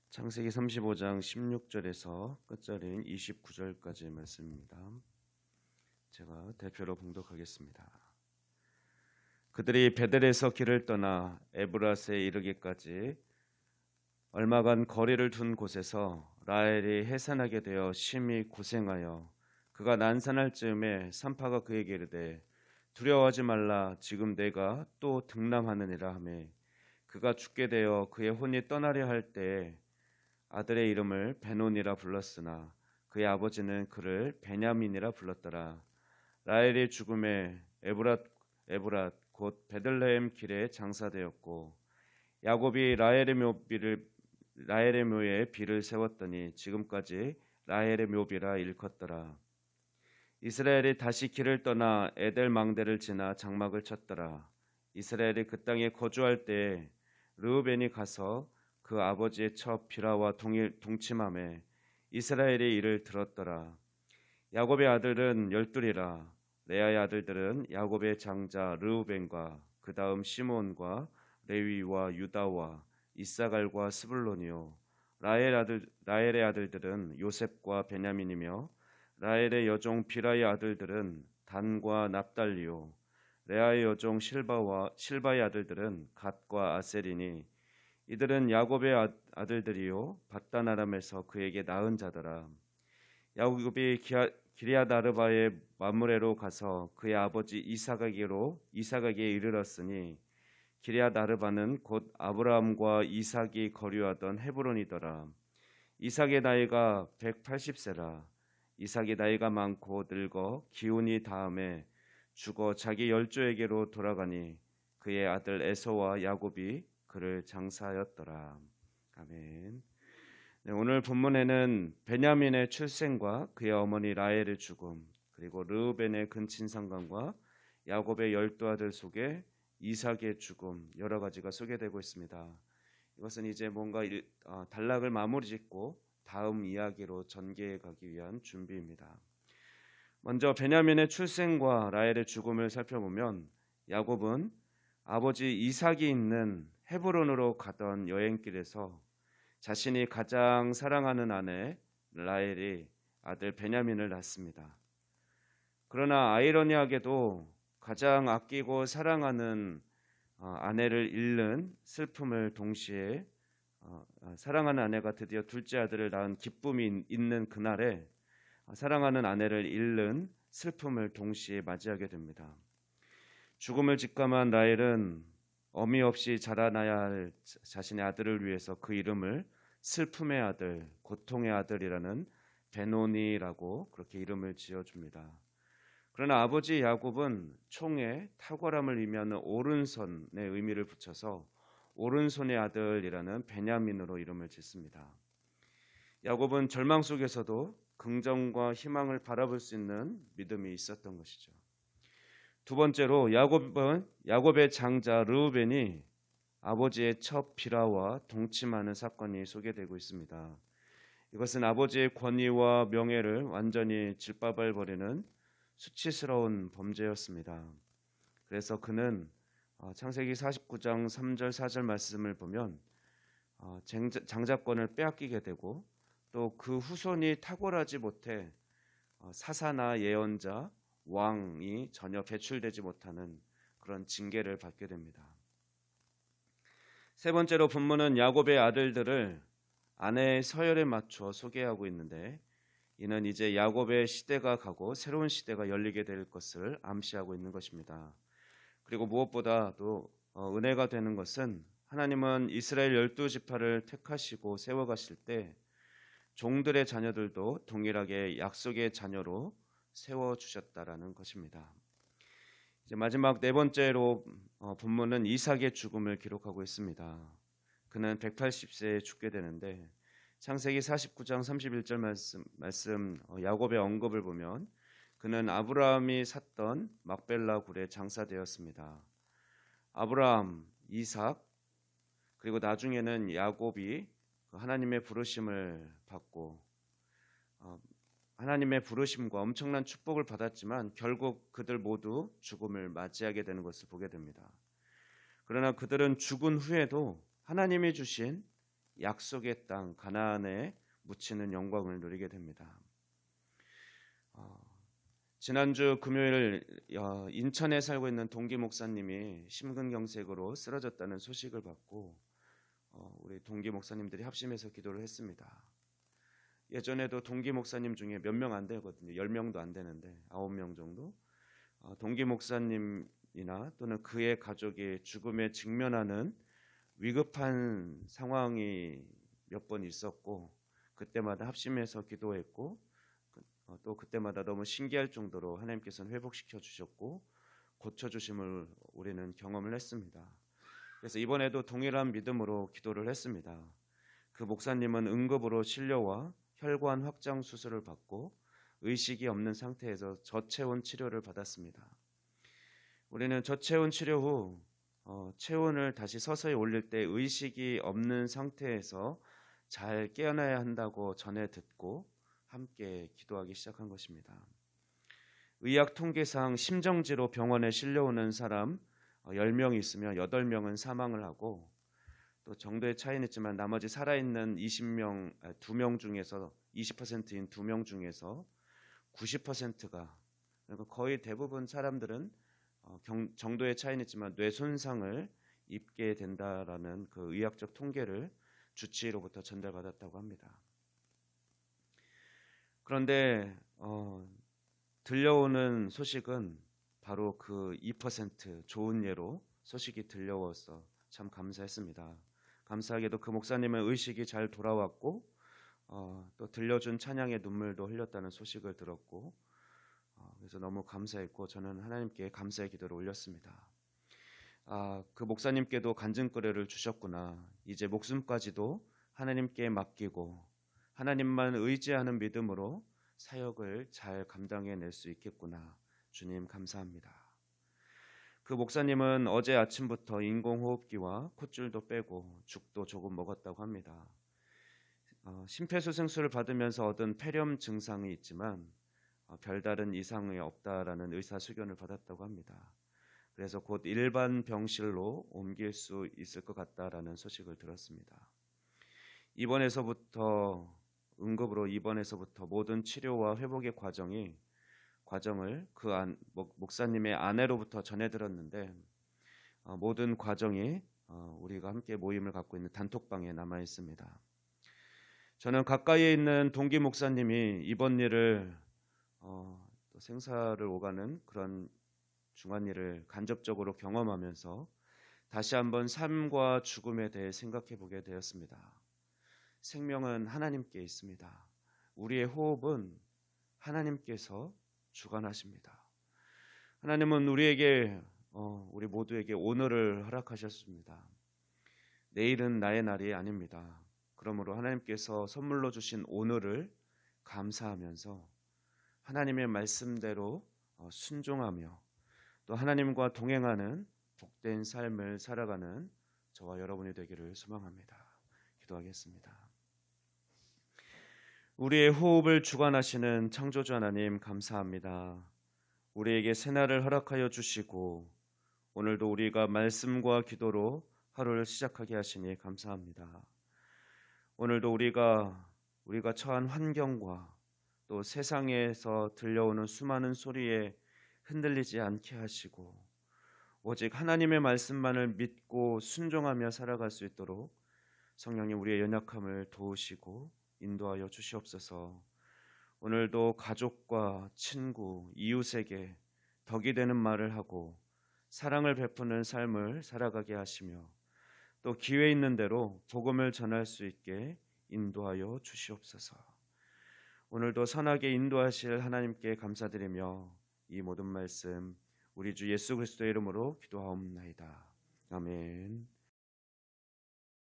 창세기 35장 16절에서 끝절인 29절까지의 말씀입니다. 제가 대표로 봉독하겠습니다. 그들이 베델에서 길을 떠나 에브라스에 이르기까지 얼마간 거리를 둔 곳에서 라헬이 해산하게 되어 심히 고생하여 그가 난산할 즈음에 산파가 그에게 이르되 두려워하지 말라, 지금 내가 또 등남하느니라 하매 그가 죽게 되어 그의 혼이 떠나려 할 때에 아들의 이름을 베논이라 불렀으나 그의 아버지는 그를 베냐민이라 불렀더라. 라헬의 죽음에 에브랏 곧 베들레헴 길에 장사되었고 야곱이 라헬의 묘에 비를 세웠더니 지금까지 라헬의 묘비라 일컫더라. 이스라엘이 다시 길을 떠나 에델 망대를 지나 장막을 쳤더라. 이스라엘이 그 땅에 거주할 때에 르우벤이 가서 그 아버지의 첩 비라와 동침함에 이스라엘의 일을 들었더라. 야곱의 아들은 열둘이라. 레아의 아들들은 야곱의 장자 르우벤과 그 다음 시몬과 레위와 유다와 이사갈과 스불론이요. 라헬의 아들들은 요셉과 베냐민이며 라헬의 여종 비라의 아들들은 단과 납달리요. 레아의 여종 실바의 아들들은 갓과 아셀이니 이들은 야곱의 아들들이요 밧단 아람에서 그에게 낳은 자더라. 야곱이 기럇 아르바의 마므레로 가서 그의 아버지 이삭에게 이르렀으니 기럇 아르바는 곧 아브라함과 이삭이 거류하던 헤브론이더라. 이삭의 나이가 180세라. 이삭이 나이가 많고 늙어 기운이 다음에 죽어 자기 열조에게로 돌아가니 그의 아들 에서와 야곱이 그를 장사하였더라. 아멘. 네, 오늘 본문에는 베냐민의 출생과 그의 어머니 라헬의 죽음, 그리고 르우벤의 근친상간과 야곱의 12아들 속에 이삭의 죽음, 여러 가지가 소개되고 있습니다. 이것은 이제 뭔가 단락을 마무리 짓고 다음 이야기로 전개해 가기 위한 준비입니다. 먼저 베냐민의 출생과 라헬의 죽음을 살펴보면 야곱은 아버지 이삭이 있는 헤브론으로 가던 여행길에서 자신이 가장 사랑하는 아내 라헬이 아들 베냐민을 낳습니다. 그러나 아이러니하게도 가장 아끼고 사랑하는 아내를 잃는 슬픔을 동시에 사랑하는 아내가 드디어 둘째 아들을 낳은 기쁨이 있는 그날에 사랑하는 아내를 잃는 슬픔을 동시에 맞이하게 됩니다. 죽음을 직감한 라헬은 어미 없이 자라나야 할 자신의 아들을 위해서 그 이름을 슬픔의 아들, 고통의 아들이라는 베노니라고 그렇게 이름을 지어줍니다. 그러나 아버지 야곱은 총에 탁월함을 의미하는 오른손의 의미를 붙여서 오른손의 아들이라는 베냐민으로 이름을 짓습니다. 야곱은 절망 속에서도 긍정과 희망을 바라볼 수 있는 믿음이 있었던 것이죠. 두 번째로 야곱의 장자 르우벤이 아버지의 첩 비라와 동침하는 사건이 소개되고 있습니다. 이것은 아버지의 권위와 명예를 완전히 짓밟아버리는 수치스러운 범죄였습니다. 그래서 그는 창세기 49장 3절 4절 말씀을 보면 장자권을 빼앗기게 되고 또 그 후손이 탁월하지 못해 사사나 예언자, 왕이 전혀 배출되지 못하는 그런 징계를 받게 됩니다. 세 번째로 본문은 야곱의 아들들을 아내의 서열에 맞춰 소개하고 있는데 이는 이제 야곱의 시대가 가고 새로운 시대가 열리게 될 것을 암시하고 있는 것입니다. 그리고 무엇보다도 은혜가 되는 것은 하나님은 이스라엘 12지파를 택하시고 세워가실 때 종들의 자녀들도 동일하게 약속의 자녀로 세워주셨다라는 것입니다. 이제 마지막 네 번째로 본문은 이삭의 죽음을 기록하고 있습니다. 그는 180세에 죽게 되는데 창세기 49장 31절 말씀 야곱의 언급을 보면 그는 아브라함이 샀던 막벨라 굴에 장사되었습니다. 아브라함, 이삭 그리고 나중에는 야곱이 하나님의 부르심을 받고 하나님의 부르심과 엄청난 축복을 받았지만 결국 그들 모두 죽음을 맞이하게 되는 것을 보게 됩니다. 그러나 그들은 죽은 후에도 하나님이 주신 약속의 땅 가나안에 묻히는 영광을 누리게 됩니다. 지난주 금요일 인천에 살고 있는 동기 목사님이 심근경색으로 쓰러졌다는 소식을 받고 우리 동기 목사님들이 합심해서 기도를 했습니다. 예전에도 동기 목사님 중에 몇 명 안 되거든요. 10명도 안 되는데 9명 정도 동기 목사님이나 또는 그의 가족이 죽음에 직면하는 위급한 상황이 몇 번 있었고 그때마다 합심해서 기도했고 또 그때마다 너무 신기할 정도로 하나님께서는 회복시켜 주셨고 고쳐주심을 우리는 경험을 했습니다. 그래서 이번에도 동일한 믿음으로 기도를 했습니다. 그 목사님은 응급으로 실려와 혈관 확장 수술을 받고 의식이 없는 상태에서 저체온 치료를 받았습니다. 우리는 저체온 치료 후 체온을 다시 서서히 올릴 때 의식이 없는 상태에서 잘 깨어나야 한다고 전해 듣고 함께 기도하기 시작한 것입니다. 의학 통계상 심정지로 병원에 실려오는 사람 10명이 있으면 8명은 사망을 하고 또 정도의 차이는 있지만 나머지 살아있는 2명 중에서 20%인 2명 중에서 90%가 그러니까 거의 대부분 사람들은 정도의 차이는 있지만 뇌 손상을 입게 된다라는 그 의학적 통계를 주치의로부터 전달받았다고 합니다. 그런데 들려오는 소식은 바로 그 2% 좋은 예로 소식이 들려와서 참 감사했습니다. 감사하게도 그 목사님의 의식이 잘 돌아왔고 또 들려준 찬양의 눈물도 흘렸다는 소식을 들었고 그래서 너무 감사했고 저는 하나님께 감사의 기도를 올렸습니다. 그 목사님께도 간증거래를 주셨구나. 이제 목숨까지도 하나님께 맡기고 하나님만 의지하는 믿음으로 사역을 잘 감당해낼 수 있겠구나. 주님 감사합니다. 그 목사님은 어제 아침부터 인공호흡기와 콧줄도 빼고 죽도 조금 먹었다고 합니다. 심폐소생술을 받으면서 얻은 폐렴 증상이 있지만 별다른 이상이 없다라는 의사수견을 받았다고 합니다. 그래서 곧 일반 병실로 옮길 수 있을 것 같다라는 소식을 들었습니다. 응급으로 입원해서부터 모든 치료와 회복의 과정을 목사님의 아내로부터 전해 들었는데 모든 과정이 우리가 함께 모임을 갖고 있는 단톡방에 남아 있습니다. 저는 가까이에 있는 동기 목사님이 이번 일을 또 생사를 오가는 그런 중한 일을 간접적으로 경험하면서 다시 한번 삶과 죽음에 대해 생각해 보게 되었습니다. 생명은 하나님께 있습니다. 우리의 호흡은 하나님께서 주관하십니다. 하나님은 우리 모두에게 오늘을 허락하셨습니다. 내일은 나의 날이 아닙니다. 그러므로 하나님께서 선물로 주신 오늘을 감사하면서 하나님의 말씀대로 순종하며 또 하나님과 동행하는 복된 삶을 살아가는 저와 여러분이 되기를 소망합니다. 기도하겠습니다. 우리의 호흡을 주관하시는 창조주 하나님 감사합니다. 우리에게 새날을 허락하여 주시고 오늘도 우리가 말씀과 기도로 하루를 시작하게 하시니 감사합니다. 오늘도 우리가 처한 환경과 또 세상에서 들려오는 수많은 소리에 흔들리지 않게 하시고 오직 하나님의 말씀만을 믿고 순종하며 살아갈 수 있도록 성령님 우리의 연약함을 도우시고 인도하여 주시옵소서. 오늘도 가족과 친구, 이웃에게 덕이 되는 말을 하고 사랑을 베푸는 삶을 살아가게 하시며 또 기회 있는 대로 복음을 전할 수 있게 인도하여 주시옵소서. 오늘도 선하게 인도하실 하나님께 감사드리며 이 모든 말씀 우리 주 예수 그리스도의 이름으로 기도하옵나이다. 아멘.